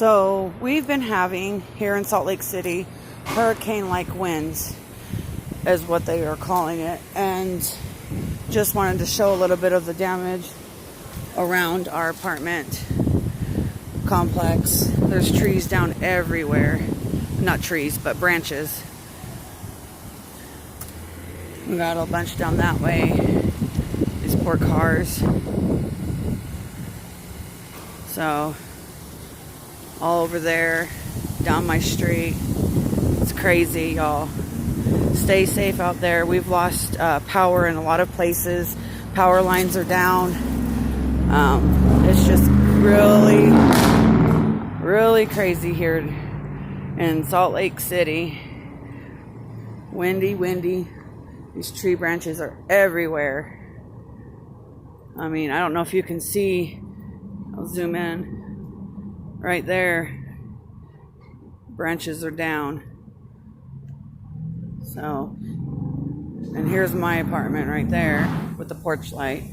So we've been having here in Salt Lake City hurricane-like winds is what they are calling it, and just wanted to show a little bit of the damage around our apartment complex. There's trees down everywhere. Not trees, but branches. We got a bunch down that way. These poor cars. So, all over there, down my street. It's crazy, y'all. Stay safe out there. We've lost power in a lot of places. Power lines are down. It's just really crazy here in Salt Lake City. Windy. These tree branches are everywhere. I mean, I don't know if you can see. I'll zoom in. Right there. Branches are down. So, and here's my apartment right there with the porch light.